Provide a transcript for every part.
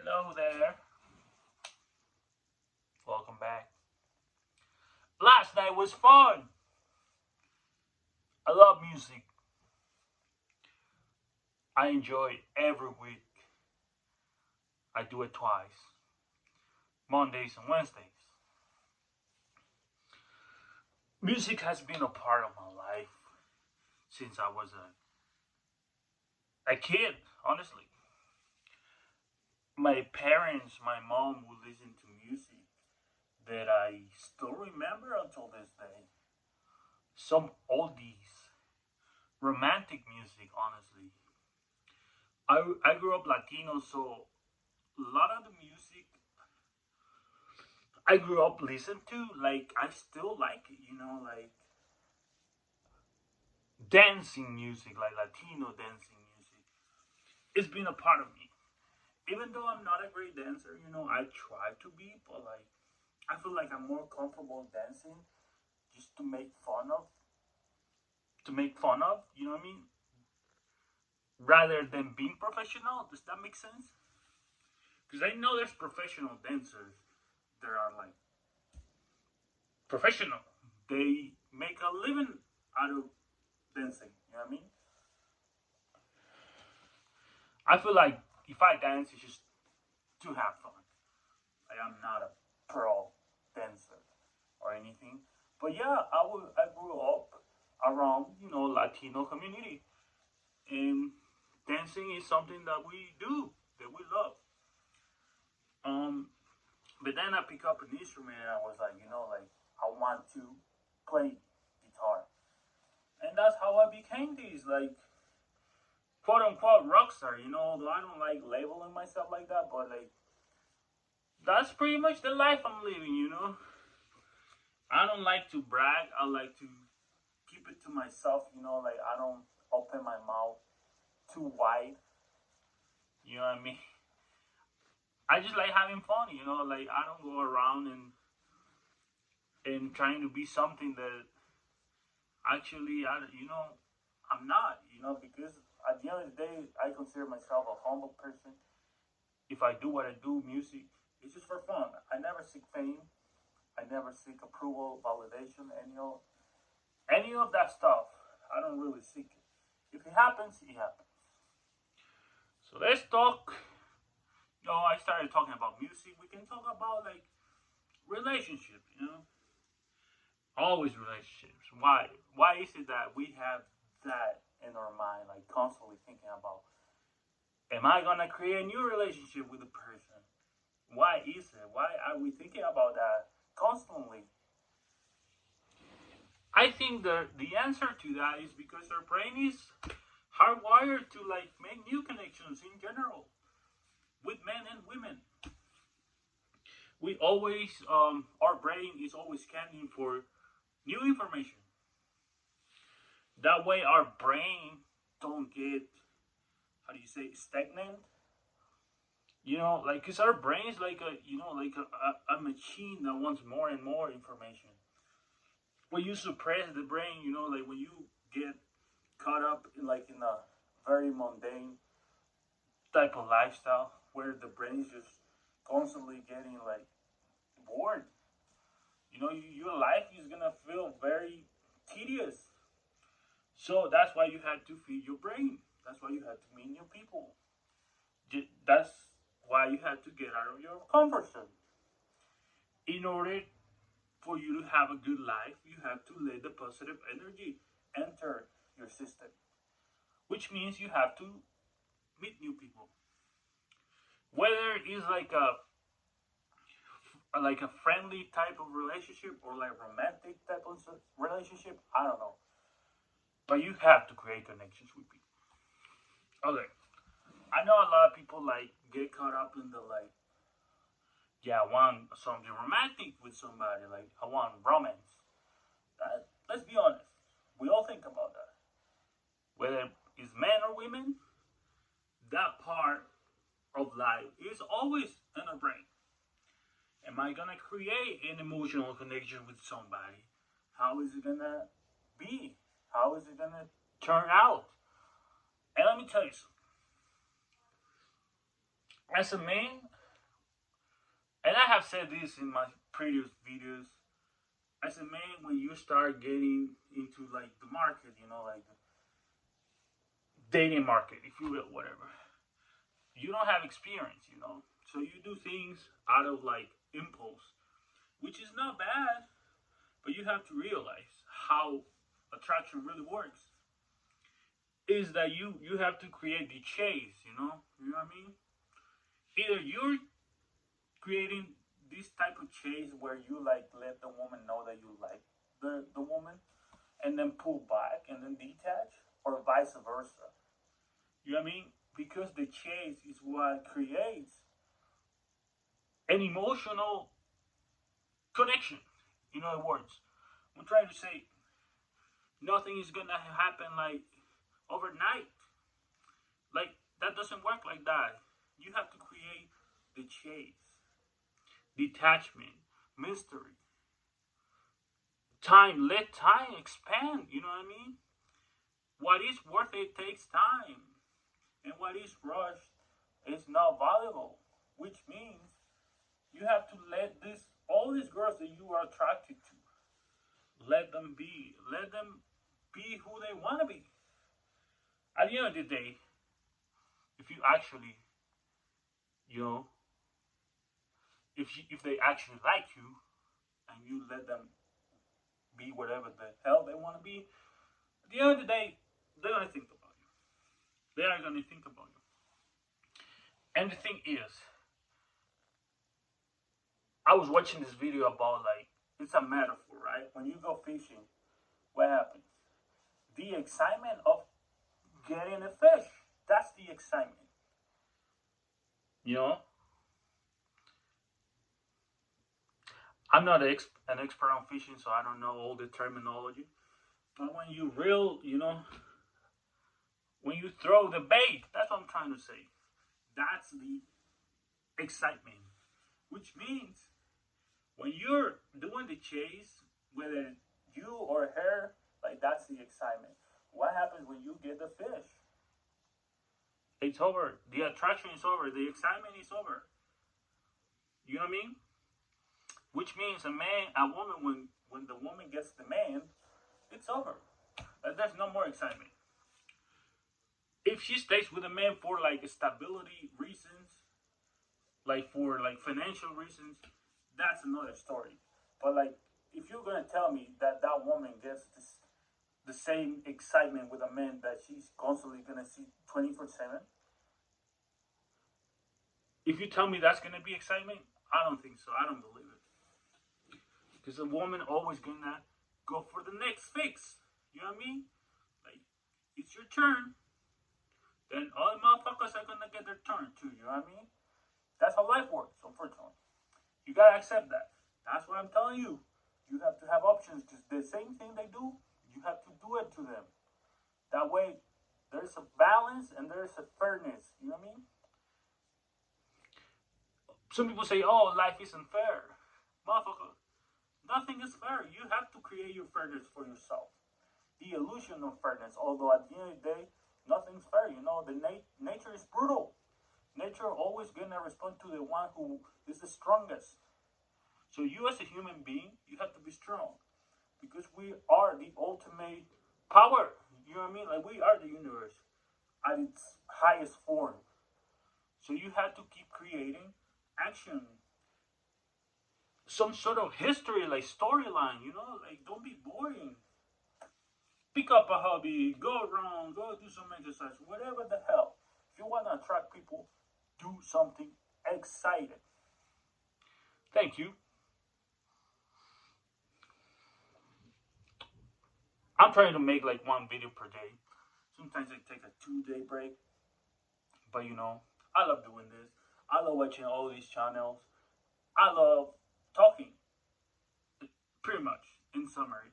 Hello there. Welcome back. Last night was fun. I love music. I enjoy it every week. I do it twice, Mondays and Wednesdays. Music has been a part of my life since I was a kid, honestly. My parents, my mom would listen to music that I still remember until this day. Some oldies, romantic music, honestly. I grew up Latino, so a lot of the music I grew up listening to, like I still like it, like dancing music, like Latino dancing music. It's been a part of me. Even though I'm not a great dancer, I try to be, but like I feel like I'm more comfortable dancing just to make fun of, you know what I mean? Rather than being professional. Does that make sense? Because I know there's professional dancers that are like professional. They make a living out of dancing. You know what I mean? I feel like if I dance, it's just to have fun. Like I'm not a pro dancer or anything. But yeah, I grew up around Latino community, and dancing is something that we do, that we love. Um, but then I pick up an instrument and I was like, like I want to play guitar, and that's how I became this like quote unquote rock star. Though I don't like labeling myself like that, but like that's pretty much the life I'm living. I don't like to brag. I like to keep it to myself. Like I don't open my mouth too wide. You know what I mean? I just like having fun. Like I don't go around and trying to be something that actually I'm not. Because at the end of the day, I consider myself a humble person. If I do what I do, music, it's just for fun. I never seek fame. I never seek approval, validation, any of that stuff. I don't really seek it. If it happens, it happens. So let's talk. I started talking about music. We can talk about like relationship. Always relationships. Why? Why is it that we have that in our mind, like constantly thinking about, am I gonna create a new relationship with a person? Why is it? Why are we thinking about that constantly? I think the answer to that is because our brain is hardwired to like make new connections in general with men and women. We always our brain is always scanning for new information. That way our brain don't get, how do you say, stagnant. Like because our brain is like a machine that wants more and more information. When you suppress the brain, like when you get caught up in a very mundane type of lifestyle where the brain is just constantly getting like bored. Your life is gonna feel very tedious. So that's why you had to feed your brain. That's why you had to meet new people. That's why you had to get out of your comfort zone. In order for you to have a good life, you have to let the positive energy enter your system, which means you have to meet new people. Whether it's like a friendly type of relationship or like romantic type of relationship, I don't know. But you have to create connections with people. Okay. I know a lot of people like get caught up in the like, yeah, I want something romantic with somebody. Like I want romance. Let's be honest. We all think about that. Whether it's men or women, that part of life is always in our brain. Am I gonna create an emotional connection with somebody? How is it gonna be? How is it gonna turn out? And let me tell you something. As a man, And I have said this in my previous videos. I said, man, when you start getting into like the market, like the dating market, if you will, whatever, you don't have experience. So you do things out of like impulse, which is not bad, but you have to realize how attraction really works. Is that you have to create the chase. What I mean? Either you're creating this type of chase where you like let the woman know that you like the woman and then pull back and then detach, or vice versa. You know what I mean? Because the chase is what creates an emotional connection. In other words, I'm trying to say nothing is gonna happen like overnight. Like that doesn't work like that. You have to create the chase, detachment, mystery, time. Let time expand. You know what I mean? What is worth it takes time, and what is rushed is not valuable. Which means you have to let this all these girls that you are attracted to, let them be who they want to be. At the end of the day, if you actually, you know, if they actually like you, and you let them be whatever the hell they want to be, at the end of the day, they're gonna think about you. They are gonna think about you. And the thing is, I was watching this video about like it's a metaphor, right? When you go fishing, what happens? The excitement of getting a fish. That's the excitement. You know, I'm not an expert on fishing, so I don't know all the terminology. But when you when you throw the bait, that's what I'm trying to say. That's the excitement. Which means when you're doing the chase, whether you or her, like that's the excitement. What happens when you get the fish? It's over. The attraction is over. The excitement is over. You know what I mean? Which means a woman, when the woman gets the man, it's over. There's no more excitement. If she stays with a man for like stability reasons, like for like financial reasons, that's another story. But like, if you're gonna tell me that that woman gets the same excitement with a man that she's constantly gonna see 24/7, if you tell me that's gonna be excitement, I don't think so. I don't believe it. Because a woman always gonna go for the next fix. You know what I mean? Like, it's your turn, then all the motherfuckers are gonna get their turn too. You know what I mean? That's how life works, unfortunately. You gotta accept that. That's what I'm telling you. You have to have options because the same thing they do, you have to do it to them. That way, there's a balance and there's a fairness. You know what I mean? Some people say, oh, life isn't fair. Motherfucker, nothing is fair. You have to create your fairness for yourself. The illusion of fairness, although at the end of the day, nothing's fair. The nature is brutal. Nature always gonna respond to the one who is the strongest. So you as a human being, you have to be strong. Because we are the ultimate power. You know what I mean? Like we are the universe at its highest form. So you have to keep creating action. Some sort of history, like storyline, like don't be boring. Pick up a hobby, go around, go do some exercise, whatever the hell. If you want to attract people, do something exciting. Thank you. I'm trying to make like one video per day. Sometimes I take a 2-day break. But I love doing this. I love watching all these channels. I love talking. Pretty much, in summary.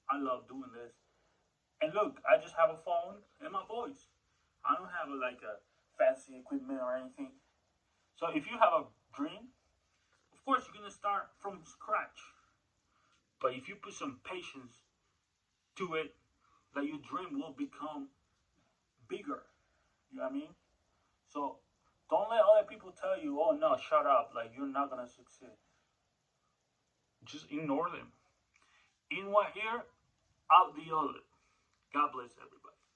I love doing this. And look, I just have a phone and my voice. I don't have like a fancy equipment or anything. So if you have a dream, of course you're gonna start from scratch. But if you put some patience to it, that your dream will become bigger. You know what I mean? So don't let other people people tell you, oh no, shut up, like you're not gonna succeed, just ignore them. In one ear, out the other. God bless everybody.